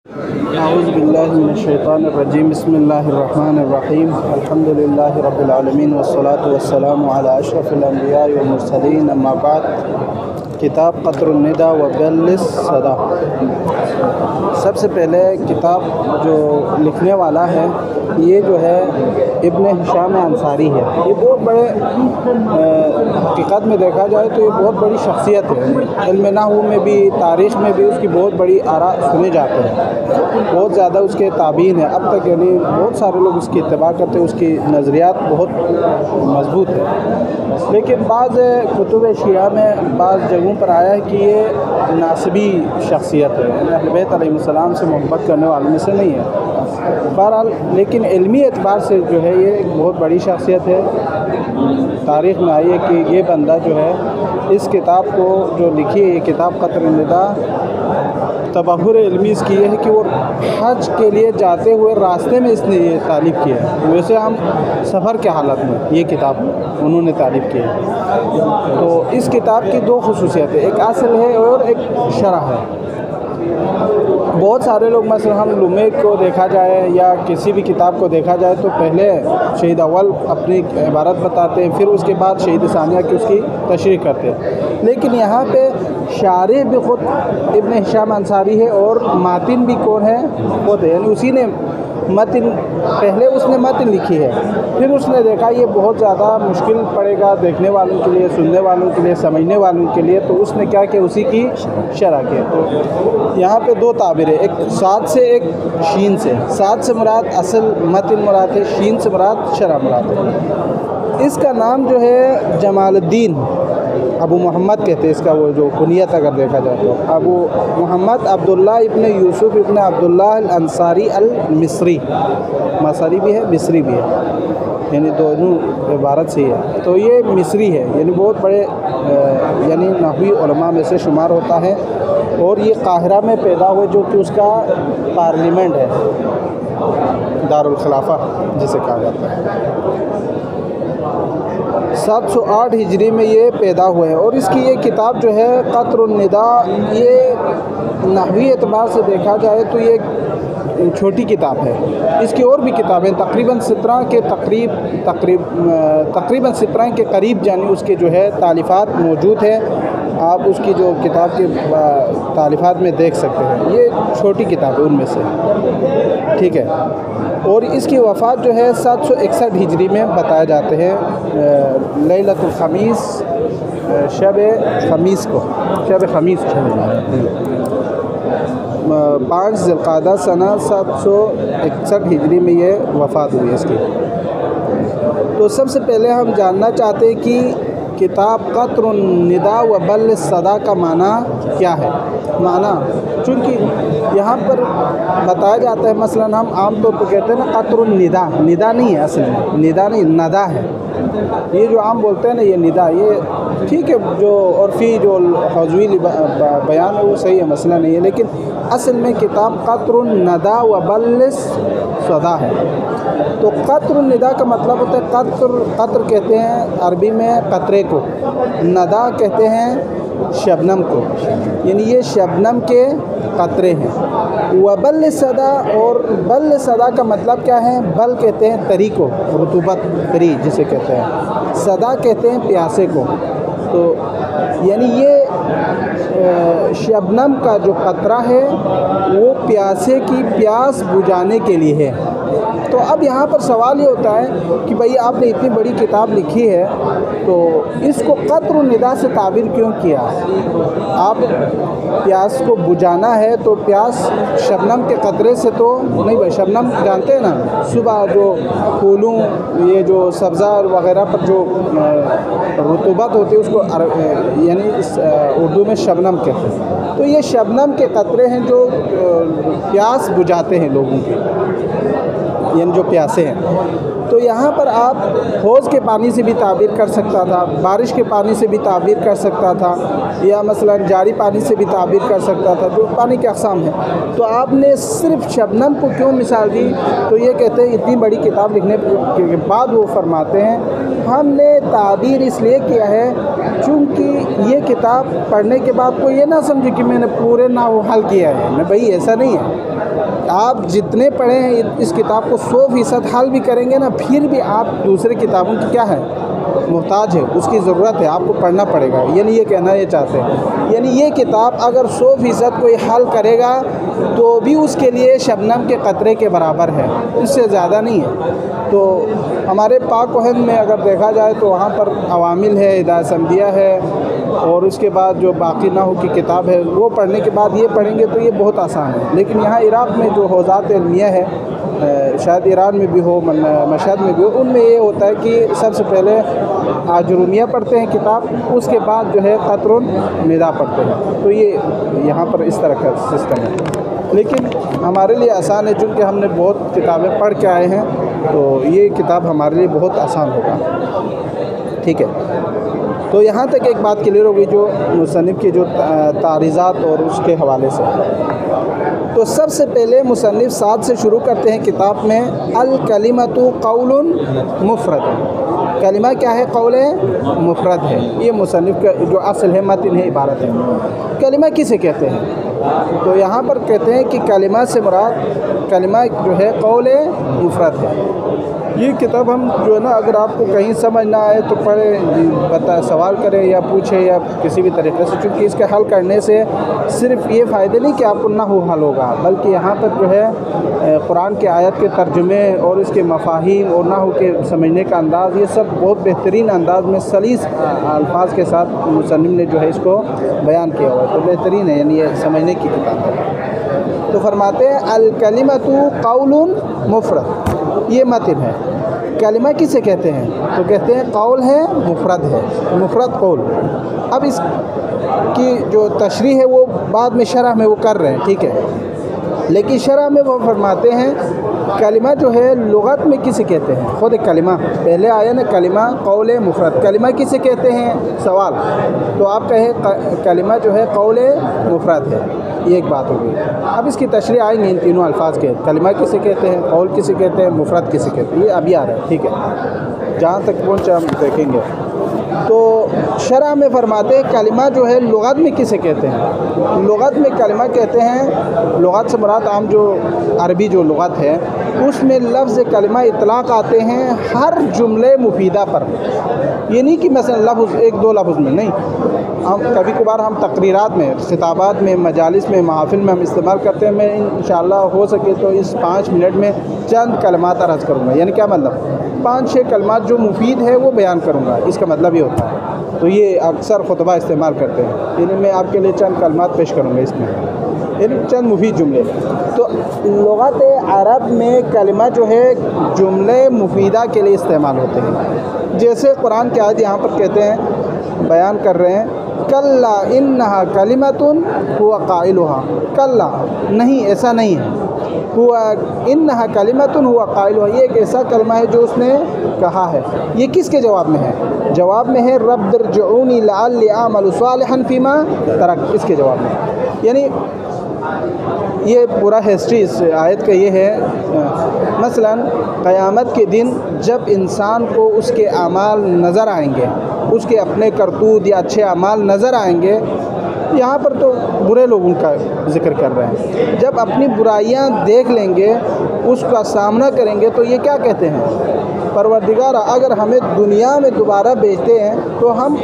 اعوذ باللہ من الشیطان الرجیم بسم اللہ الرحمن الرحیم الحمدللہ رب العالمین والصلاة والسلام علی اشرف الانبیاء والمرسلین اما بعد کتاب قطر الندى وبل الصدى۔ سب سے پہلے کتاب جو لکھنے والا ہے یہ جو ہے ابن ہشام انصاری ہے۔ یہ بہت بڑے حقیقت میں دیکھا جائے تو یہ بہت بڑی شخصیت ہے، علم نحو میں بھی تاریخ میں بھی اس کی بہت بڑی آراء سنے جاتے ہیں، بہت زیادہ اس کے تابعین ہیں اب تک، یعنی بہت سارے لوگ اس کی اتباع کرتے ہیں، اس کی نظریات بہت مضبوط ہیں۔ لیکن بعض کتب شیعہ میں بعض جگہوں پر آیا ہے کہ یہ ناسبی شخصیت ہے، یعنی اہل بیت علیہ السلام سے محبت کرنے والوں میں سے نہیں ہے۔ بہرحال لیکن علمی اعتبار سے جو ہے یہ ایک بہت بڑی شخصیت ہے۔ تاریخ میں آئی ہے کہ یہ بندہ جو ہے اس کتاب کو جو لکھی ہے، یہ کتاب قطر الندى، تبحر علمی اس کی یہ ہے کہ وہ حج کے لیے جاتے ہوئے راستے میں اس نے یہ تالیف کیا ہے۔ ویسے ہم سفر کے حالت میں یہ کتاب انہوں نے تالیف کی ہے۔ تو اس کتاب کی دو خصوصیت ہے، ایک اصل ہے اور ایک شرح ہے۔ بہت سارے لوگ مثلا ہم لمحے کو دیکھا جائے یا کسی بھی کتاب کو دیکھا جائے تو پہلے شہید اول اپنی عبارت بتاتے ہیں، پھر اس کے بعد شہید ثانیہ کی اس کی تشریح کرتے ہیں، لیکن یہاں پہ شارح بھی خود ابن ہشام انصاری ہے اور ماتن بھی کون ہے؟ خود ہے، یعنی اسی نے متن، پہلے اس نے متن لکھی ہے، پھر اس نے دیکھا یہ بہت زیادہ مشکل پڑے گا دیکھنے والوں کے لیے، سننے والوں کے لیے، سمجھنے والوں کے لیے، تو اس نے کیا کہ اسی کی شرح کی۔ تو یہاں پہ دو تعبیر ہے، ایک صاد سے ایک شین سے۔ صاد سے مراد اصل متن مراد ہے، شین سے مراد شرح مراد ہے۔ اس کا نام جو ہے جمال الدین ابو محمد کہتے ہیں، اس کا وہ جو کنیت اگر دیکھا جائے تو ابو محمد عبداللہ ابن یوسف ابن عبداللہ الانصاری المصری، مصری بھی ہے مصری بھی ہے، یعنی دونوں عبارت سے ہی ہے۔ تو یہ مصری ہے، یعنی بہت بڑے یعنی نحوی علماء میں سے شمار ہوتا ہے، اور یہ قاہرہ میں پیدا ہوئے جو کہ اس کا پارلیمنٹ ہے، دارالخلافہ جسے کہا جاتا ہے۔ 708 ہجری میں یہ پیدا ہوئے، اور اس کی یہ کتاب جو ہے قطر الندى، یہ نحوی اعتبار سے دیکھا جائے تو یہ چھوٹی کتاب ہے۔ اس کی اور بھی کتابیں تقریباً 17 کے قریب جانی اس کے جو ہے تالیفات موجود ہیں، آپ اس کی جو کتاب کے تالیفات میں دیکھ سکتے ہیں۔ یہ چھوٹی کتاب ہے ان میں سے، ٹھیک ہے۔ اور اس کی وفات جو ہے 761 ہجری میں بتائے جاتے ہیں، لیلۃ الخمیس، شب خمیس کو، 5 ذی القعدہ سنہ 761 ہجری میں یہ وفات ہوئی اس کی۔ تو سب سے پہلے ہم جاننا چاہتے ہیں کہ کتاب قطر الندى وبل الصدى کا معنی کیا ہے۔ معنی چونکہ یہاں پر بتایا جاتا ہے، مثلا ہم عام طور پر کہتے ہیں نا قطر الندى، ندا نہیں ہے اصل میں، ندا نہیں ندا ہے، یہ جو عام بولتے ہیں نا یہ ندا، یہ ٹھیک ہے جو عرفی جو حضوی بیان ہے وہ صحیح ہے، مسئلہ نہیں ہے، لیکن اصل میں کتاب قطر الندى وبل الصدى ہے۔ تو قطر الندى کا مطلب ہوتا ہے قطر کہتے ہیں عربی میں قطرے کو، ندا کہتے ہیں شبنم کو، یعنی یہ شبنم کے قطرے ہیں۔ وبل الصدى، اور بل الصدى کا مطلب کیا ہے؟ بل کہتے ہیں تری کو، رطوبت تری جسے کہتے ہیں، صدا کہتے ہیں پیاسے کو۔ تو یعنی یہ شبنم کا جو قطرہ ہے وہ پیاسے کی پیاس بجھانے کے لیے ہے۔ تو اب یہاں پر سوال یہ ہوتا ہے کہ بھئی آپ نے اتنی بڑی کتاب لکھی ہے تو اس کو قطر الندى سے تعبیر کیوں کیا؟ آپ پیاس کو بجھانا ہے تو پیاس شبنم کے قطرے سے تو نہیں بھائی، شبنم جانتے ہیں نا، صبح جو پھولوں یہ جو سبزہ وغیرہ پر جو رطوبت ہوتی ہے اس کو یعنی اردو میں شبنم کہتے ہیں۔ تو یہ شبنم کے قطرے ہیں جو پیاس بجھاتے ہیں لوگوں کی، یعنی جو پیاسے ہیں۔ تو یہاں پر آپ حوض کے پانی سے بھی تعبیر کر سکتا تھا، بارش کے پانی سے بھی تعبیر کر سکتا تھا، یا مثلا جاری پانی سے بھی تعبیر کر سکتا تھا، جو پانی کے اقسام ہیں۔ تو آپ نے صرف شبنم کو کیوں مثال دی؟ تو یہ کہتے ہیں اتنی بڑی کتاب لکھنے کے بعد وہ فرماتے ہیں ہم نے تعبیر اس لیے کیا ہے چونکہ یہ کتاب پڑھنے کے بعد کوئی یہ نہ سمجھے کہ میں نے پورے نحو حل کیا ہے. میں بھائی ایسا نہیں ہے. آپ جتنے پڑھیں ہیں اس کتاب کو 100% حل بھی کریں گے نا، پھر بھی آپ دوسرے کتابوں کی کیا ہے، محتاج ہے، اس کی ضرورت ہے، آپ کو پڑھنا پڑے گا. یعنی یہ کہنا یہ چاہتے ہیں، یعنی یہ کتاب اگر 100% کوئی حل کرے گا تو بھی اس کے لیے شبنم کے قطرے کے برابر ہے، اس سے زیادہ نہیں ہے. تو ہمارے پاک و ہند میں اگر دیکھا جائے تو وہاں پر عوامل ہے، ہدایہ سمدیہ ہے، اور اس کے بعد جو باقی نحو کی کتاب ہے وہ پڑھنے کے بعد یہ پڑھیں گے تو یہ بہت آسان ہے. لیکن یہاں عراق میں جو حوزات علمیہ ہے، شاید ایران میں بھی ہو، مشہد میں بھی ہو، ان میں یہ ہوتا ہے کہ سب سے پہلے آجرومیہ پڑھتے ہیں کتاب، اس کے بعد جو ہے قطر الندیٰ پڑھتے ہیں. تو یہ یہاں پر اس طرح کا سسٹم ہے. لیکن ہمارے لیے آسان ہے چونکہ ہم نے بہت کتابیں پڑھ کے آئے ہیں، تو یہ کتاب ہمارے لیے بہت آسان ہوگا. ٹھیک ہے. تو یہاں تک ایک بات کلیئر ہو گئی جو مصنف کی جو تعریضات اور اس کے حوالے سے. تو سب سے پہلے مصنف ساتھ سے شروع کرتے ہیں کتاب میں، الکلمۃ قول مفرد. کلمہ کیا ہے؟ قول مفرد ہے. یہ مصنف کا جو اصل ہے، متن ہے، عبارت ہے. کلمہ کسے کہتے ہیں؟ تو یہاں پر کہتے ہیں کہ کلمہ سے مراد کلمہ جو ہے قول مفرد ہے. یہ کتاب ہم جو ہے نا، اگر آپ کو کہیں سمجھ نہ آئے تو پڑھیں، سوال کریں یا پوچھیں یا کسی بھی طریقے سے، چونکہ اس کے حل کرنے سے صرف یہ فائدے نہیں کہ آپ کو نحو حل ہوگا، بلکہ یہاں پر جو ہے قرآن کے آیت کے ترجمے اور اس کے مفاہیم اور نحو کے سمجھنے کا انداز، یہ سب بہت بہترین انداز میں سلیس الفاظ کے ساتھ مصنف نے جو ہے اس کو بیان کیا ہوا ہے. تو بہترین ہے، یعنی یہ سمجھنے کی کتاب ہے. تو فرماتے ہیں الکلمۃ قول مفرد. یہ متن ہے. کلمہ کسے کہتے ہیں؟ تو کہتے ہیں قول ہے، مفرد ہے، مفرد قول. اب اس کی جو تشریح ہے وہ بعد میں شرح میں وہ کر رہے ہیں، ٹھیک ہے. لیکن شرح میں وہ فرماتے ہیں کلمہ جو ہے لغت میں کسے کہتے ہیں؟ خود کلمہ پہلے آیا نا، کلمہ قول مفرد. کلمہ کسے کہتے ہیں؟ سوال. تو آپ کہیں کلمہ جو ہے قول مفرد ہے. یہ ایک بات ہوگی. اب اس کی تشریح آئیں گی ان تینوں الفاظ کے، کلمہ کسے کہتے ہیں، قول کسے کہتے ہیں، مفرد کسے کہتے ہیں. یہ ابھی آ رہا ہے، ٹھیک ہے. جہاں تک پہنچے ہم دیکھیں گے. تو شرح میں فرماتے ہیں کلمہ جو ہے لغت میں کسے کہتے ہیں؟ لغت میں کلمہ کہتے ہیں، لغت سے مراد عام جو عربی جو لغت ہے اس میں لفظ کلمہ اطلاق آتے ہیں ہر جملے مفیدہ پر. یہ نہیں کہ مثلا لفظ ایک دو لفظ میں نہیں. ہم کبھی کبھار ہم تقریرات میں، خطابات میں، مجالس میں، محافل میں ہم استعمال کرتے ہیں. میں انشاءاللہ ہو سکے تو اس 5 منٹ میں چند کلمات عرض کروں گا. یعنی کیا مطلب؟ 5-6 کلمات جو مفید ہے وہ بیان کروں گا. اس کا مطلب یہ ہوتا ہے. تو یہ اکثر خطبہ استعمال کرتے ہیں. یعنی میں آپ کے لیے چند کلمات پیش کروں گا اس میں، یعنی چند مفید جملے. تو لغت عرب میں کلمہ جو ہے جملے مفیدہ کے لیے استعمال ہوتے ہیں. جیسے قرآن کی آیت یہاں پر کہتے ہیں، بیان کر رہے ہیں، کلا انہا کلمۃ ہوا قائلہا. کلا نہیں، ایسا نہیں ہے. ہوا انہا کلمۃ ہوا قائلہا، یہ ایک ایسا کلمہ ہے جو اس نے کہا ہے. یہ کس کے جواب میں ہے؟ جواب میں ہے رب ارجعونی لعلی اعمل صالحا فیما ترکت. اس کے جواب میں. یعنی یہ پورا ہسٹری اس آیت کا یہ ہے. مثلا قیامت کے دن جب انسان کو اس کے اعمال نظر آئیں گے، اس کے اپنے کرتوت یا اچھے اعمال نظر آئیں گے. یہاں پر تو برے لوگوں کا ذکر کر رہے ہیں. جب اپنی برائیاں دیکھ لیں گے، اس کا سامنا کریں گے، تو یہ کیا کہتے ہیں؟ پروردگارا اگر ہمیں دنیا میں دوبارہ بھیجتے ہیں تو ہم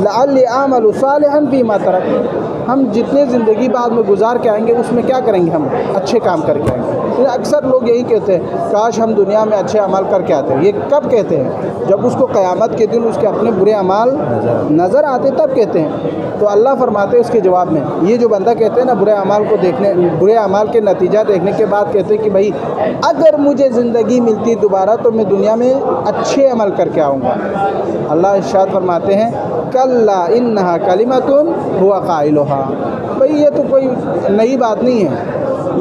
لعلی اعمل صالحا فیما ترکت، ہم جتنے زندگی بعد میں گزار کے آئیں گے اس میں کیا کریں گے؟ ہم اچھے کام کر کے آئیں گے. اکثر لوگ یہی کہتے ہیں کاش ہم دنیا میں اچھے عمل کر کے آتے ہیں. یہ کب کہتے ہیں؟ جب اس کو قیامت کے دن اس کے اپنے برے اعمال نظر آتے تب کہتے ہیں. تو اللہ فرماتے ہیں اس کے جواب میں، یہ جو بندہ کہتے ہیں نا برے اعمال کو دیکھنے، برے اعمال کے نتیجہ دیکھنے کے بعد کہتے ہیں کہ بھائی اگر مجھے زندگی ملتی دوبارہ تو میں دنیا میں اچھے عمل کر کے آؤں گا. اللہ ارشاد فرماتے ہیں کلا انہا کلمۃ ہوا قائلہا. بھائی یہ تو کوئی نئی بات نہیں ہے.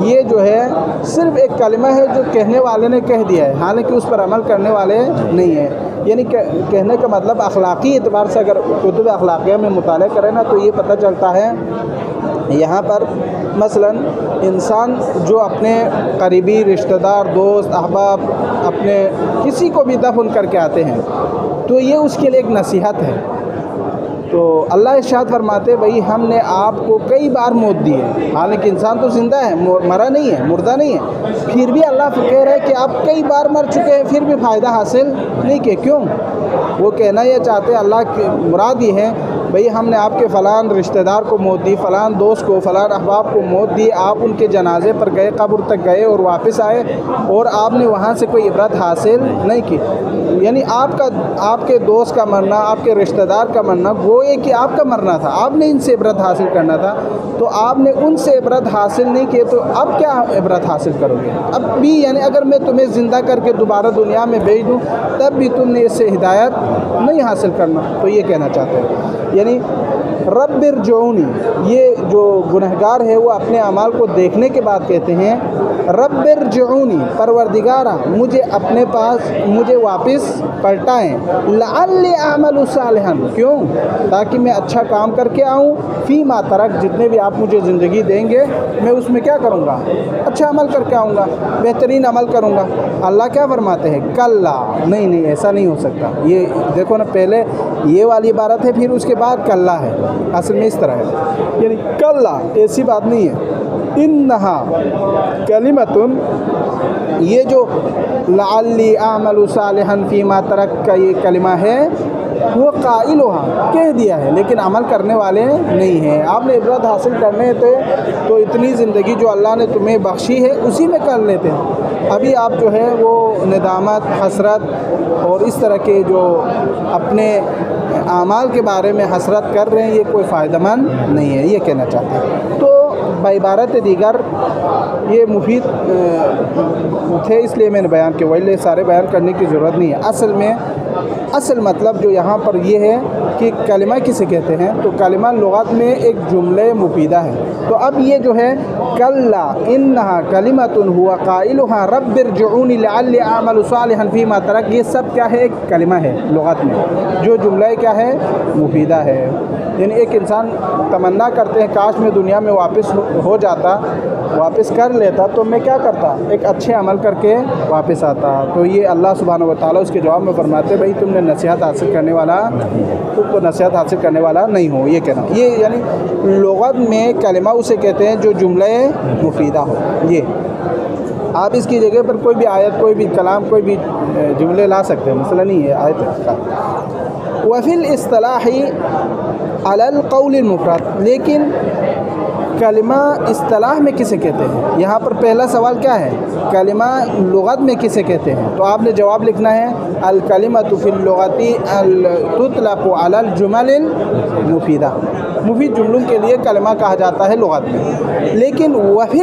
یہ جو ہے صرف ایک کلمہ ہے جو کہنے والے نے کہہ دیا ہے، حالانکہ اس پر عمل کرنے والے نہیں ہیں. یعنی کہنے کا مطلب اخلاقی اعتبار سے اگر کتب اخلاقیہ میں مطالعہ کریں نا تو یہ پتہ چلتا ہے یہاں پر مثلا انسان جو اپنے قریبی رشتہ دار، دوست، احباب اپنے کسی کو بھی دفن کر کے آتے ہیں تو یہ اس کے لیے ایک نصیحت ہے۔ تو اللہ ارشاد فرماتے بھئی ہم نے آپ کو کئی بار موت دی ہے، حالانکہ انسان تو زندہ ہے، مرا نہیں ہے، مردہ نہیں ہے، پھر بھی اللہ کہہ رہا ہے کہ آپ کئی بار مر چکے ہیں پھر بھی فائدہ حاصل نہیں کیے۔ کیوں؟ وہ کہنا یہ چاہتے ہیں، اللہ کی مراد یہ ہے بھئی ہم نے آپ کے فلان رشتہ دار کو موت دی، فلان دوست کو، فلان احباب کو موت دی، آپ ان کے جنازے پر گئے، قبر تک گئے اور واپس آئے اور آپ نے وہاں سے کوئی عبرت حاصل نہیں کی۔ یعنی آپ کے دوست کا مرنا، آپ کے رشتہ دار کا مرنا گویا کہ آپ کا مرنا تھا، آپ نے ان سے عبرت حاصل کرنا تھا، تو آپ نے ان سے عبرت حاصل نہیں کی تو اب کیا عبرت حاصل کرو گے؟ اب بھی یعنی اگر میں تمہیں زندہ کر کے دوبارہ دنیا میں بھیج دوں تب بھی تم نے اس سے ہدایت نہیں حاصل کرنا۔ تو یہ کہنا چاہتے ہیں، یعنی رب ارجعونی، یہ جو گنہگار ہے وہ اپنے اعمال کو دیکھنے کے بعد کہتے ہیں رب ارجعونی، پروردگارا مجھے اپنے پاس، مجھے واپس پلٹائیں، لعلی اعمل صالحا، کیوں؟ تاکہ میں اچھا کام کر کے آؤں، فیما ترک، جتنے بھی آپ مجھے زندگی دیں گے میں اس میں کیا کروں گا؟ اچھا عمل کر کے آؤں گا، بہترین عمل کروں گا۔ اللہ کیا فرماتے ہیں؟ کلا، نہیں ایسا نہیں ہو سکتا۔ یہ دیکھو نا، پہلے یہ والی عبارت ہے پھر اس کے بعد کلا ہے، اصل میں اس طرح ہے، یعنی کلا ایسی بات نہیں ہے، انہا کلمتن، یہ جو لعلی اعمل صالحا فیما ترک کا یہ کلمہ ہے وہ قائلها کہہ دیا ہے لیکن عمل کرنے والے نہیں ہیں۔ آپ نے عبرت حاصل کرنے تھے تو اتنی زندگی جو اللہ نے تمہیں بخشی ہے اسی میں کر لیتے ہیں۔ ابھی آپ جو ہے وہ ندامت، حسرت اور اس طرح کے جو اپنے اعمال کے بارے میں حسرت کر رہے ہیں، یہ کوئی فائدہ مند نہیں ہے، یہ کہنا چاہتے ہیں۔ تو بعبارت دیگر یہ مفید تھے اس لیے میں نے بیان کیا، ویلے سارے بیان کرنے کی ضرورت نہیں ہے۔ اصل مطلب جو یہاں پر یہ ہے کہ کلمہ کسے کہتے ہیں، تو کلمہ لغت میں ایک جملہ مفیدہ ہے۔ تو اب یہ جو ہے کلا انہا کلمۃ ہوا قائلها رب ارجعونی لعلی اعمل صالحا فیما ترک، یہ سب کیا ہے؟ ایک کلمہ ہے لغت میں، جو جملہ کیا ہے؟ مفیدہ ہے۔ یعنی ایک انسان تمنا کرتے ہیں کاش میں دنیا میں واپس ہو جاتا، واپس کر لیتا تو میں کیا کرتا؟ ایک اچھے عمل کر کے واپس آتا۔ تو یہ اللہ سبحانہ و تعالیٰ اس کے جواب میں فرماتے بھائی تم نے نصیحت حاصل کرنے والا، تم کو نصیحت حاصل کرنے والا نہیں ہو، یہ کہنا۔ یہ یعنی لغت میں کلمہ اسے کہتے ہیں جو جملہ مفیدہ ہو۔ یہ آپ اس کی جگہ پر کوئی بھی آیت، کوئی بھی کلام، کوئی بھی جملے لا سکتے ہیں، مسئلہ نہیں ہے آیت کا۔ وفی الاصطلاح علی القول المفرد، لیکن کلمہ اصطلاح میں کسے کہتے ہیں؟ یہاں پر پہلا سوال کیا ہے؟ کلمہ لغت میں کسے کہتے ہیں؟ تو آپ نے جواب لکھنا ہے الکلمۃ فی اللغۃ تطلق علی الجمل المفیدہ، مفید جملوں کے لیے کلمہ کہا جاتا ہے لغت میں۔ لیکن وفی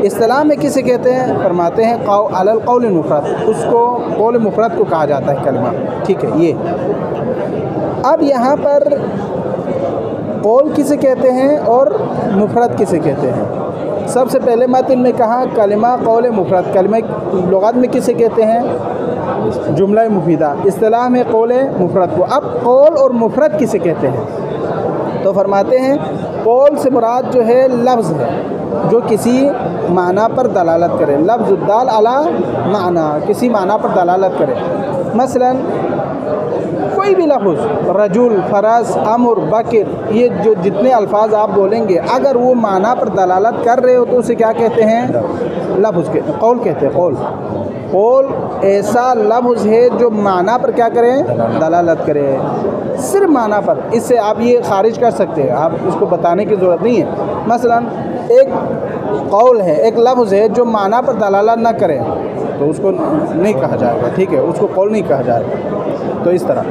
اصطلاح میں کسے کہتے ہیں؟ فرماتے ہیں علی القول المفرد، اس کو قول مفرد کو کہا جاتا ہے کلمہ، ٹھیک ہے۔ یہ اب یہاں پر قول کسے کہتے ہیں اور مفرد کسے کہتے ہیں؟ سب سے پہلے متن میں کہا کلمہ قول مفرد، کلمہ لغت میں کسے کہتے ہیں؟ جملہ مفیدہ، اصطلاح میں قول مفرد کو۔ اب قول اور مفرد کسے کہتے ہیں؟ تو فرماتے ہیں قول سے مراد جو ہے لفظ ہے جو کسی معنی پر دلالت کرے، لفظ الدال علی معنی، کسی معنی پر دلالت کرے۔ مثلا کوئی بھی لفظ، رجل، فرس، امر، بکر، یہ جو جتنے الفاظ آپ بولیں گے اگر وہ معنی پر دلالت کر رہے ہو تو اسے کیا کہتے ہیں؟ لفظ کے قول کہتے ہیں۔ قول ایسا لفظ ہے جو معنی پر کیا کریں؟ دلالت کرے، صرف معنی پر۔ اس سے آپ یہ خارج کر سکتے ہیں، آپ اس کو بتانے کی ضرورت نہیں ہے۔ مثلا ایک قول ہے، ایک لفظ ہے جو معنی پر دلالت نہ کرے تو اس کو نہیں کہا جائے گا، ٹھیک ہے، اس کو قول نہیں کہا جائے گا۔ تو اس طرح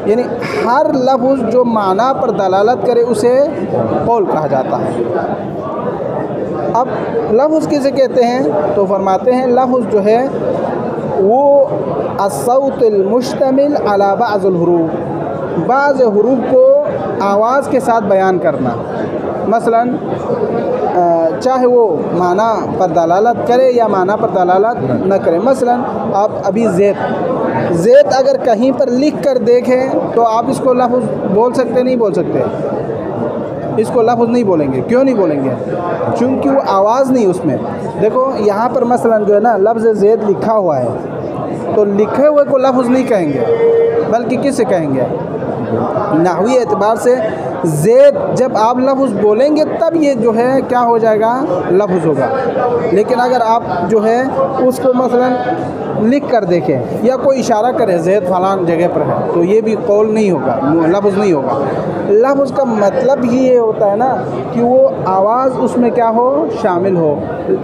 یعنی ہر لفظ جو معنی پر دلالت کرے اسے قول کہا جاتا ہے۔ اب لفظ کسے کہتے ہیں؟ تو فرماتے ہیں لفظ جو ہے وہ الصوت المشتمل علی بعض الحروف، بعض حروف کو آواز کے ساتھ بیان کرنا۔ مثلا چاہے وہ معنی پر دلالت کرے یا معنی پر دلالت نہ کرے۔ مثلا آپ ابھی زید اگر کہیں پر لکھ کر دیکھیں تو آپ اس کو لفظ بول سکتے نہیں بول سکتے؟ اس کو لفظ نہیں بولیں گے. کیوں نہیں بولیں گے؟ چونکہ وہ آواز نہیں اس میں. دیکھو یہاں پر مثلاً جو ہے نا لفظ زید لکھا ہوا ہے تو لکھے ہوئے کو لفظ نہیں کہیں گے بلکہ کس سے کہیں گے؟ نحوی اعتبار سے زید جب آپ لفظ بولیں گے تب یہ جو ہے کیا ہو جائے گا؟ لفظ ہوگا. لیکن اگر آپ جو ہے اس کو مثلاً لکھ کر دیکھیں یا کوئی اشارہ کرے زید فلان جگہ پر ہے تو یہ بھی قول نہیں ہوگا، لفظ نہیں ہوگا. لفظ کا مطلب ہی یہ ہوتا ہے نا کہ وہ آواز اس میں کیا ہو؟ شامل ہو.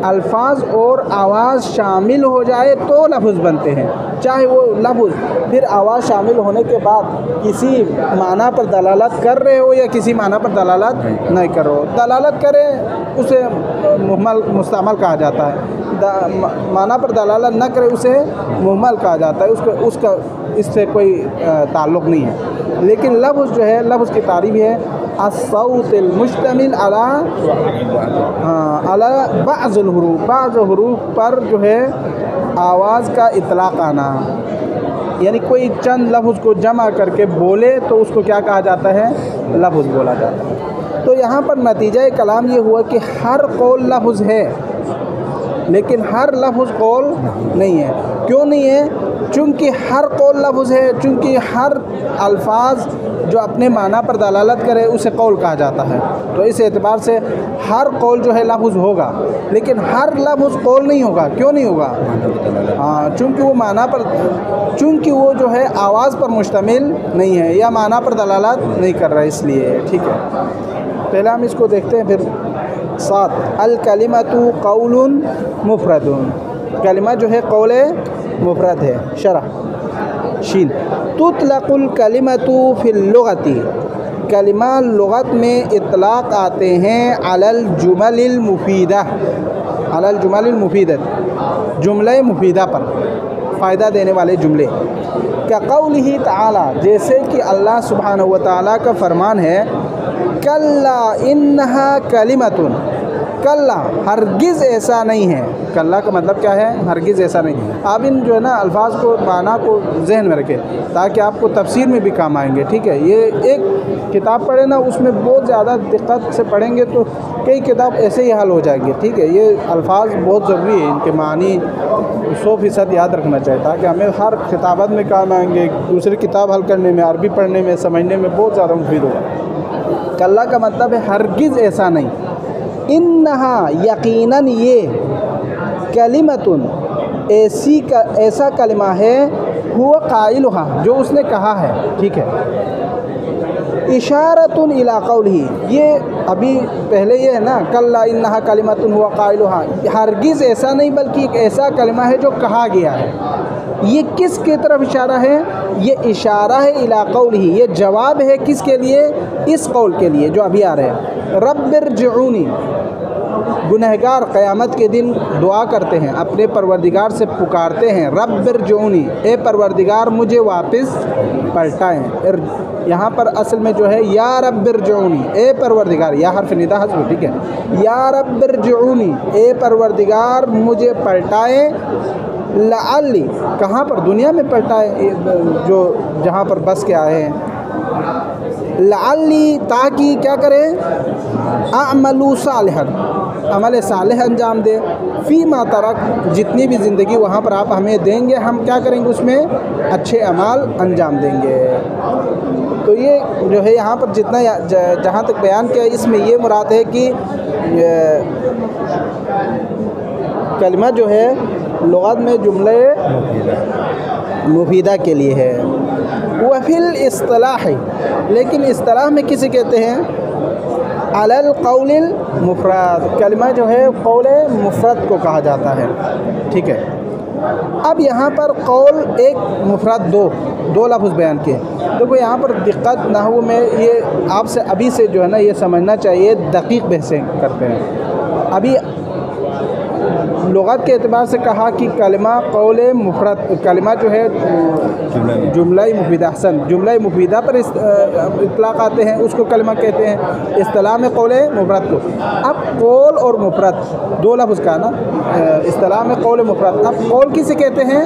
الفاظ اور آواز شامل ہو جائے تو لفظ بنتے ہیں. چاہے وہ لفظ پھر آواز شامل ہونے کے بعد کسی معنی پر دلالت کر رہے ہو یا کسی معنی پر دلالت نہیں کر رہے ہو. دلالت کرے اسے مہمل مستعمل کہا جاتا ہے، معنی پر دلالت نہ کرے اسے مہمل کہا جاتا ہے. اس کا اس سے کوئی تعلق نہیں ہے. لیکن لفظ جو ہے لفظ کی تعریف ہے الصوت المشتمل علی بعض الحروف، بعض حروف پر جو ہے آواز کا اطلاق آنا. یعنی کوئی چند لفظ کو جمع کر کے بولے تو اس کو کیا کہا جاتا ہے؟ لفظ بولا جاتا ہے. تو یہاں پر نتیجہ کلام یہ ہوا کہ ہر قول لفظ ہے لیکن ہر لفظ قول نہیں ہے. کیوں نہیں ہے؟ چونکہ ہر قول لفظ ہے، چونکہ ہر الفاظ جو اپنے معنی پر دلالت کرے اسے قول کہا جاتا ہے. تو اس اعتبار سے ہر قول جو ہے لفظ ہوگا لیکن ہر لفظ قول نہیں ہوگا. کیوں نہیں ہوگا؟ چونکہ وہ معنی پر، چونکہ وہ جو ہے آواز پر مشتمل نہیں ہے یا معنی پر دلالت نہیں کر رہا ہے، اس لیے. ٹھیک ہے، پہلے ہم اس کو دیکھتے ہیں. پھر 7 الکلمۃ قول مفرد. کلمہ جو ہے قول مفرد ہے. شرح شین تطلق الکلمۃ فی اللغۃ. کلمہ لغت میں اطلاق آتے ہیں علی الجمل المفیدہ، علی الجمل المفیدہ، جملہ مفیدہ پر، فائدہ دینے والے جملے. کقولہ تعالی، جیسے کہ اللہ سبحانہ و تعالیٰ کا فرمان ہے کلا انہا کلمۃ. کلا ہرگز ایسا نہیں ہے. کلا کا مطلب کیا ہے؟ ہرگز ایسا نہیں. آپ ان جو ہے نا الفاظ کو، معنی کو ذہن میں رکھیں تاکہ آپ کو تفسیر میں بھی کام آئیں گے. ٹھیک ہے، یہ ایک کتاب پڑھیں نا اس میں بہت زیادہ دقت سے پڑھیں گے تو کئی کتاب ایسے ہی حل ہو جائیں گے. ٹھیک ہے، یہ الفاظ بہت ضروری ہے، ان کے معنی 100% یاد رکھنا چاہیے تاکہ ہمیں ہر کتابت میں کام آئیں گے. دوسری کتاب حل کرنے میں، عربی پڑھنے میں، سمجھنے میں بہت زیادہ مفید ہوگا. کلا کا مطلب ہے ہرگز ایسا نہیں. انہا یقیناً یہ کلمتن ایسا کلمہ ہے ہوا قائلہا جو اس نے کہا ہے. ٹھیک ہے، اشارۃ الی قولہ. یہ ابھی پہلے یہ ہے نا کلا انہا کلمتن ہوا قائلہا، ہرگز ایسا نہیں بلکہ ایک ایسا کلمہ ہے جو کہا گیا ہے. یہ کس کی طرف اشارہ ہے؟ یہ اشارہ ہے الی قولہ، یہ جواب ہے کس کے لیے؟ اس قول کے لیے جو ابھی آ رہے ہیں. رب ارجعونی، گنہگار قیامت کے دن دعا کرتے ہیں، اپنے پروردگار سے پکارتے ہیں رب ارجعونی، اے پروردگار مجھے واپس پلٹائیں. یہاں پر اصل میں جو ہے یا رب ارجعونی، اے پروردگار، یا حرف ندا حذف. ٹھیک ہے، یا رب ارجعونی، اے پروردگار مجھے پلٹائیں. لعلی، کہاں پر؟ دنیا میں پلٹائے، جو جہاں پر بس کے آئے ہیں. لعلی، تاکہ کیا کرے؟ اعمل صالحا، عمل صالح انجام دے. فیما ترک، جتنی بھی زندگی وہاں پر آپ ہمیں دیں گے ہم کیا کریں گے؟ اس میں اچھے اعمال انجام دیں گے. تو یہ جو ہے یہاں پر جتنا جہاں تک بیان کیا اس میں یہ مراد ہے کہ کلمہ جو ہے لغت میں جملے مفیدہ کے لیے ہے. وفی الاصطلاح، لیکن اصطلاح میں کسے کہتے ہیں؟ علی القول المفرد، کلمہ جو ہے قول مفرد کو کہا جاتا ہے. ٹھیک ہے، اب یہاں پر قول ایک مفرد دو لفظ بیان کیے. دیکھو یہاں پر دقت نحو میں یہ آپ سے ابھی سے جو ہے نا یہ سمجھنا چاہیے، دقیق بحثیں کرتے ہیں. ابھی لغت کے اعتبار سے کہا کہ کلمہ قول مفرد، کلمہ جو ہے جملہ مفیدہ، احسن، جملہ مفیدہ پر اطلاق آتے ہیں، اس کو کلمہ کہتے ہیں اصطلاح میں قول مفرد کو. اب قول اور مفرد دو لفظ کا نا، اصطلاح میں قول مفرد. اب قول کسے کہتے ہیں؟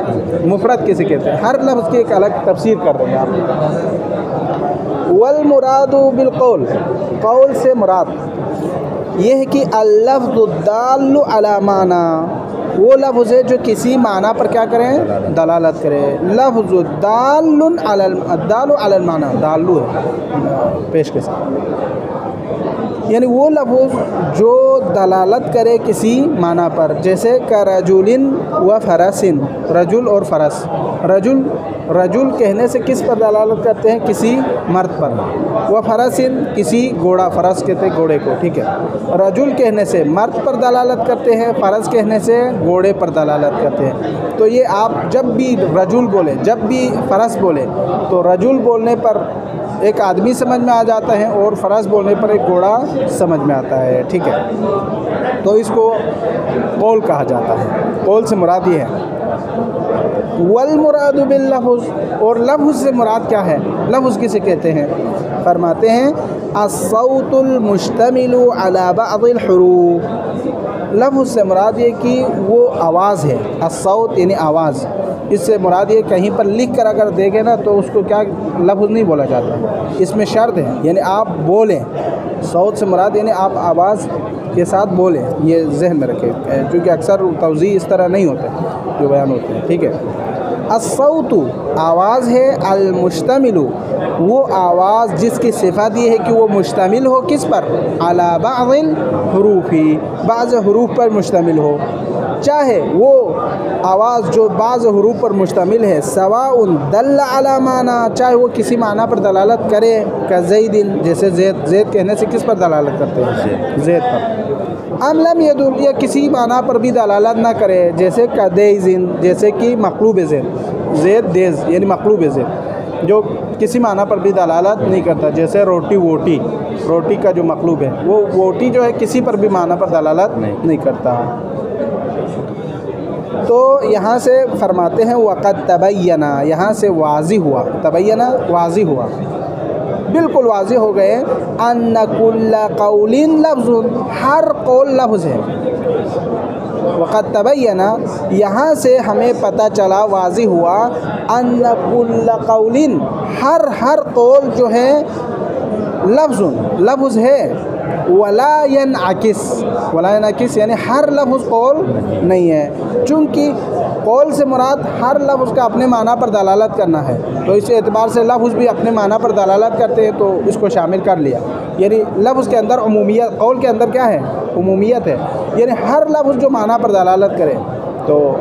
مفرد کسے کہتے ہیں؟ ہر لفظ کی ایک الگ تفسیر کر رہے ہیں آپ. والمراد بالقول، قول سے مراد یہ ہے کہ اللفظ الدال علی معنی، وہ لفظ ہے جو کسی معنی پر کیا کریں؟ دلالت کرے. لفظ الدال علی المعنی، دالو ہے پیش کے ساتھ، یعنی وہ لفظ جو دلالت کرے کسی معنی پر، جیسے کرجل و فرس، رجل اور فرس. رجل کہنے سے کس پر دلالت کرتے ہیں؟ کسی مرد پر. و فرس کسی گھوڑا، فرس کہتے ہیں گھوڑے کو، ٹھیک ہے. رجل کہنے سے مرد پر دلالت کرتے ہیں، فرس کہنے سے گھوڑے پر دلالت کرتے ہیں. تو یہ آپ جب بھی رجل بولے، جب بھی فرس بولے، تو رجل بولنے پر ایک آدمی سمجھ میں آ جاتا ہے اور فرس بولنے پر ایک گھوڑا سمجھ میں آتا ہے، ٹھیک ہے. تو اس کو قول کہا جاتا ہے. قول سے مراد یہ ہے. والمراد باللفظ، اور لفظ سے مراد کیا ہے؟ لفظ کسے کہتے ہیں؟ فرماتے ہیں الصوت المشتمل على بعض الحروف. لفظ سے مراد یہ کہ وہ آواز ہے. الصوت یعنی آواز. اس سے مراد یہ کہیں پر لکھ کر اگر دیکھیں نا تو اس کو کیا لفظ نہیں بولا جاتا، اس میں شرط ہے، یعنی آپ بولیں. صوت سے مراد یعنی آپ آواز کے ساتھ بولیں، یہ ذہن میں رکھیں، کیونکہ اکثر توضیح اس طرح نہیں ہوتے جو بیان ہوتے ہیں، ٹھیک ہے. الصوت آواز ہے، المشتمل وہ آواز جس کی صفت یہ ہے کہ وہ مشتمل ہو کس پر؟ علی بعض الحروف، بعض حروف پر مشتمل ہو. چاہے وہ آواز جو بعض حروف پر مشتمل ہے، سواء دل علی معنی، چاہے وہ کسی معنی پر دلالت کرے، کزید جیسے زید کہنے سے کس پر دلالت کرتے ہیں؟ زید پر. ام لم یدل یا کسی معنی پر بھی دلالت نہ کرے، جیسے کدیزن جیسے کہ مقلوب زید دیز یعنی مقلوب زید جو کسی معنی پر بھی دلالت نہیں کرتا، جیسے روٹی کا جو مقلوب ہے وہ ووٹی جو ہے کسی پر بھی معنی پر دلالت نہیں کرتا. تو یہاں سے فرماتے ہیں وقد تبینہ، یہاں سے واضح ہوا، تبینہ واضح ہوا، بالکل واضح ہو گئے. ان کل قول لفظ، ہر قول لفظ ہے. وقد تبینہ یہاں سے ہمیں پتہ چلا، واضح ہوا، ان کل قول ہر قول جو ہے لفظ ہے. ولا ينعكس یعنی ہر لفظ قول نہیں ہے، چونکہ قول سے مراد ہر لفظ کا اپنے معنی پر دلالت کرنا ہے، تو اس اعتبار سے لفظ بھی اپنے معنی پر دلالت کرتے ہیں، تو اس کو شامل کر لیا. یعنی لفظ کے اندر عمومیت، قول کے اندر کیا ہے؟ عمومیت ہے، یعنی ہر لفظ جو معنی پر دلالت کرے، تو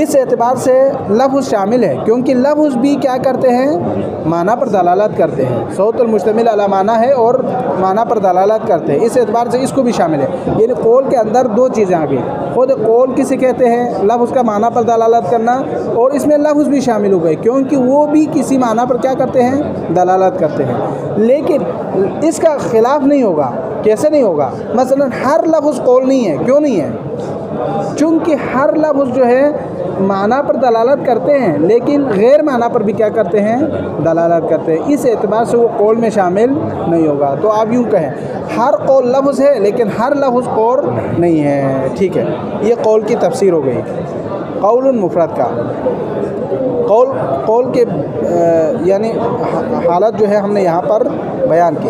اس اعتبار سے لفظ شامل ہے، کیونکہ لفظ بھی کیا کرتے ہیں؟ معنی پر دلالت کرتے ہیں. صوت المشتمل علی معنی ہے اور معنی پر دلالت کرتے ہیں، اس اعتبار سے اس کو بھی شامل ہے. یعنی قول کے اندر دو چیزیں آ گئی، خود قول کسے کہتے ہیں؟ لفظ کا معنی پر دلالت کرنا، اور اس میں لفظ بھی شامل ہو گئے، کیونکہ وہ بھی کسی معنی پر کیا کرتے ہیں؟ دلالت کرتے ہیں. لیکن اس کا خلاف نہیں ہوگا. کیسے نہیں ہوگا؟ مثلا ہر لفظ قول نہیں ہے. کیوں نہیں ہے؟ چونکہ ہر لفظ جو ہے معنی پر دلالت کرتے ہیں، لیکن غیر معنی پر بھی کیا کرتے ہیں؟ دلالت کرتے ہیں. اس اعتبار سے وہ قول میں شامل نہیں ہوگا. تو آپ یوں کہیں ہر قول لفظ ہے لیکن ہر لفظ قول نہیں ہے، ٹھیک ہے. یہ قول کی تفسیر ہو گئی. قول مفرد کا قول کے یعنی حالت جو ہے ہم نے یہاں پر بیان کی.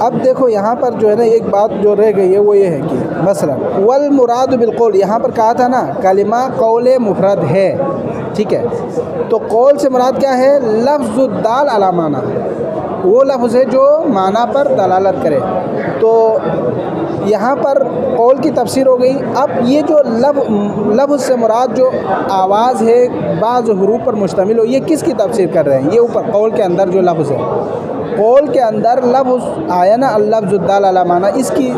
اب دیکھو یہاں پر جو ہے نا ایک بات جو رہ گئی ہے وہ یہ ہے کہ مثلا والمراد بالقول، یہاں پر کہا تھا نا کلمہ قول مفرد ہے، ٹھیک ہے. تو قول سے مراد کیا ہے؟ لفظ الدال علی معنی، وہ لفظ ہے جو معنی پر دلالت کرے. تو یہاں پر قول کی تفسیر ہو گئی. اب یہ جو لفظ سے مراد جو آواز ہے بعض حروف پر مشتمل ہو، یہ کس کی تفسیر کر رہے ہیں؟ یہ اوپر قول کے اندر جو لفظ ہے، قول کے اندر لفظ آیا نا اللفظ الدال علی معنی، اس کی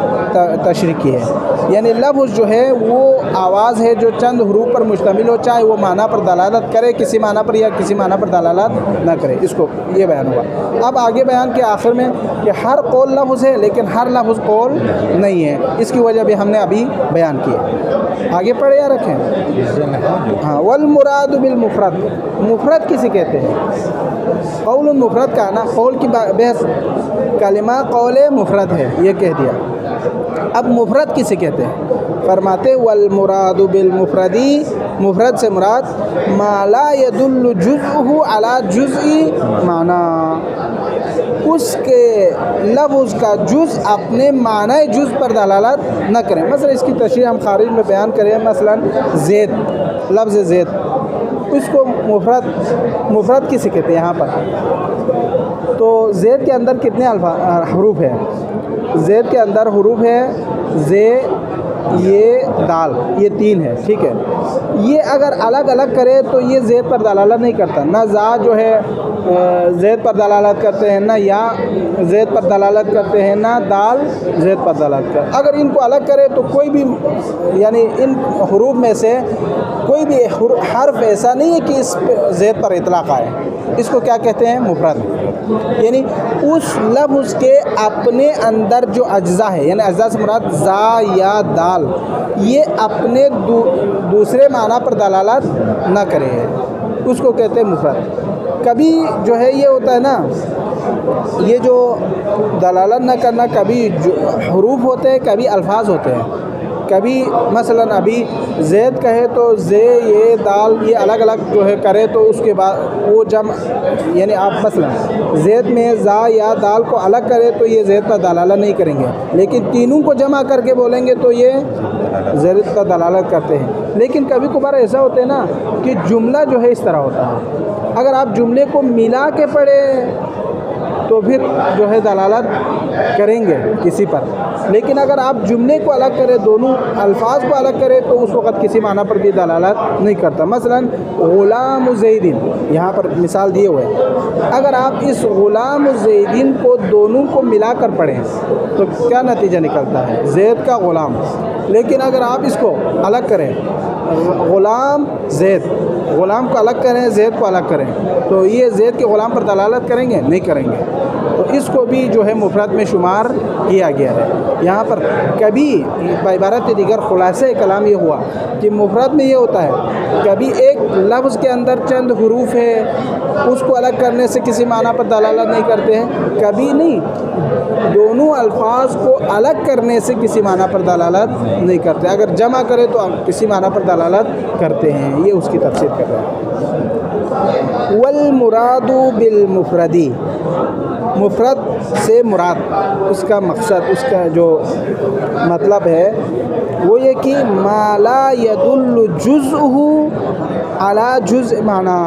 تشریح کی ہے. یعنی لفظ جو ہے وہ آواز ہے جو چند حروف پر مشتمل ہو، چاہے وہ معنی پر دلالت کرے کسی معنی پر یا کسی معنی پر دلالت نہ کرے. اس کو یہ بیان ہوا. اب آگے بیان کے آخر میں کہ ہر قول لفظ ہے لیکن ہر لفظ قول نہیں ہے. اس کی وجہ بھی ہم نے ابھی بیان کی ہے. آگے پڑھے یا رکھیں؟ ہاں. والمراد بالمفرد، مفرد کسے کہتے ہیں؟ قول مفرد کا نا قول کی بحث، کلمہ قول مفرد ہے یہ کہہ دیا. اب مفرد کسے کہتے ہیں؟ فرماتے والمراد بالمفردی، مفرد سے مراد ما لا يدل جزءه على جزء معنی، اس کے لفظ کا جز اپنے معنی جز پر دلالت نہ کریں۔ مثلا اس کی تشریح ہم خارج میں بیان کریں، مثلا زید، لفظ زید، اس کو مفرد کسے کہتے ہیں یہاں پر؟ تو زید کے اندر کتنے حروف ہیں؟ زید کے اندر حروف ہے زے، یہ دال، یہ 3 ہے، ٹھیک ہے۔ یہ اگر الگ الگ کرے تو یہ زید پر دلالت نہیں کرتا، نہ زا جو ہے زید پر دلالت کرتے ہیں، نہ یا زید پر دلالت کرتے ہیں، نہ دال زید پر دلالت کرتے ہیں۔ اگر ان کو الگ کرے تو کوئی بھی، یعنی ان حروف میں سے کوئی بھی حرف ایسا نہیں ہے کہ اس زید پر اطلاق آئے، اس کو کیا کہتے ہیں؟ مفرد۔ یعنی اس لفظ کے اپنے اندر جو اجزاء ہے، یعنی اجزاء سے مراد زا یا دال، یہ اپنے دوسرے معنی پر دلالت نہ کرے، اس کو کہتے ہیں مفرد۔ کبھی جو ہے یہ ہوتا ہے نا، یہ جو دلالت نہ کرنا کبھی حروف ہوتے ہیں، کبھی الفاظ ہوتے ہیں۔ کبھی مثلا ابھی زید کہے تو زے، یہ دال، یہ الگ الگ جو ہے کرے تو اس کے بعد وہ جمع، یعنی آپ مثلا زید میں زا یا دال کو الگ کرے تو یہ زید پر دلالت نہیں کریں گے، لیکن تینوں کو جمع کر کے بولیں گے تو یہ زید پر دلالت کرتے ہیں۔ لیکن کبھی کبھار ایسا ہوتا ہے نا کہ جملہ جو ہے اس طرح ہوتا ہے، اگر آپ جملے کو ملا کے پڑھے تو پھر جو ہے دلالت کریں گے کسی پر، لیکن اگر آپ جملے کو الگ کریں، دونوں الفاظ کو الگ کریں تو اس وقت کسی معنی پر بھی دلالت نہیں کرتا۔ مثلا غلام زیدین، یہاں پر مثال دیے ہوئے، اگر آپ اس غلام زیدین کو دونوں کو ملا کر پڑھیں تو کیا نتیجہ نکلتا ہے؟ زید کا غلام۔ لیکن اگر آپ اس کو الگ کریں، غلام زید، غلام کو الگ کریں، زید کو الگ کریں، تو یہ زید کے غلام پر دلالت کریں گے؟ نہیں کریں گے۔ تو اس کو بھی جو ہے مفرد میں شمار کیا گیا ہے۔ یہاں پر کبھی بعبارت دیگر خلاصہ کلام یہ ہوا کہ مفرد میں یہ ہوتا ہے، کبھی ایک لفظ کے اندر چند حروف ہے، اس کو الگ کرنے سے کسی معنی پر دلالت نہیں کرتے ہیں، کبھی نہیں، دونوں الفاظ کو الگ کرنے سے کسی معنی پر دلالت نہیں کرتے، اگر جمع کرے تو کسی معنی پر دلالت کرتے ہیں۔ یہ اس کی تفسیر کر رہے ہیں۔ والمراد بالمفردی، مفرد سے مراد، اس کا مقصد، اس کا جو مطلب ہے وہ یہ کہ ما لا يدل جزءه على جزء معنی،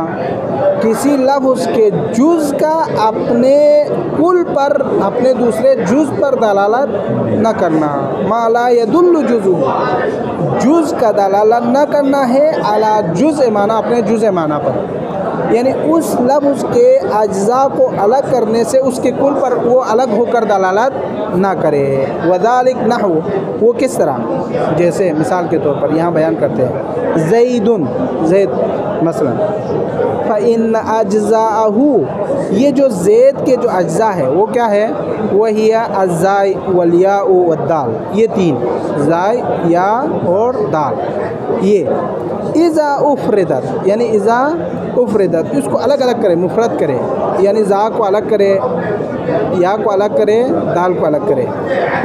کسی لفظ کے جز کا اپنے کل پر، اپنے دوسرے جز پر دلالت نہ کرنا۔ ما لا يدل جزء، جز کا دلالت نہ کرنا ہے، على جزء معنی، اپنے جزء معنی پر، یعنی اس لفظ کے اجزاء کو الگ کرنے سے اس کے کل پر وہ الگ ہو کر دلالت نہ کرے۔ وذالک نحو، وہ کس طرح؟ جیسے مثال کے طور پر یہاں بیان کرتے ہیں زیدن، زید مثلا، فإن أجزاءه، یہ جو زید کے جو اجزاء ہے وہ کیا ہے؟ وہی الزاء والیاء والدال، یہ 3 زاء، یا اور دال، یہ اذا افردت، یعنی اذا افردت، اس کو الگ الگ کرے، مفرد کرے، یعنی زا کو الگ کرے، یا کو الگ کرے، دال کو الگ کرے،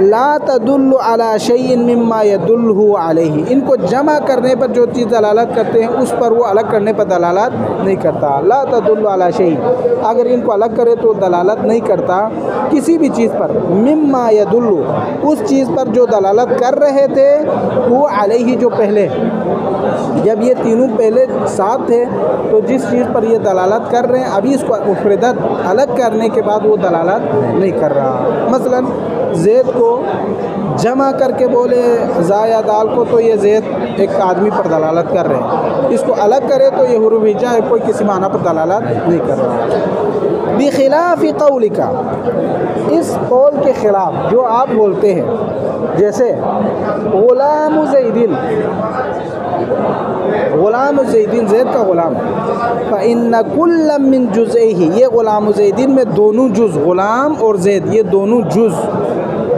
لا تدل على شيء مما يدله عليه، ان کو جمع کرنے پر جو چیز دلالت کرتے ہیں اس پر وہ الگ کرنے پر دلالت نہیں کرتا۔ لا تدل على شيء، اگر ان کو الگ کرے تو دلالت نہیں کرتا کسی بھی چیز پر، مما يدل، اس چیز پر جو دلالت کر رہے تھے، وہ علیہ، جو پہلے، جب یہ تینوں پہلے ساتھ تھے تو جس چیز پر یہ دلالت کر رہے ہیں، ابھی اس کو مفردت الگ کرنے کے بعد وہ دلالت نہیں کر رہا۔ مثلا زید کو جمع کر کے بولے زا یا دال کو تو یہ زید ایک آدمی پر دلالت کر رہے ہیں، اس کو الگ کرے تو یہ حروف ہجا ہے، کوئی کسی معنی پر دلالت نہیں کر رہا۔ بخلاف قولک، اس قول کے خلاف جو آپ بولتے ہیں، جیسے غلام زیدین، غلام زیدین، زید کا غلام، فإن كل من جزئه، یہ غلام زیدین میں دونوں جز، غلام اور زید، یہ دونوں جز،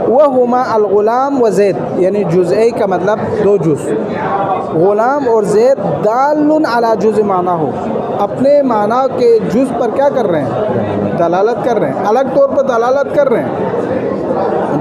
وہما الغلام و زید، یعنی جزئی کا مطلب 2 جز، غلام اور زید، دال علی جزء معنی ہو، اپنے معنی کے جز پر کیا کر رہے ہیں؟ دلالت کر رہے ہیں، الگ طور پر دلالت کر رہے ہیں۔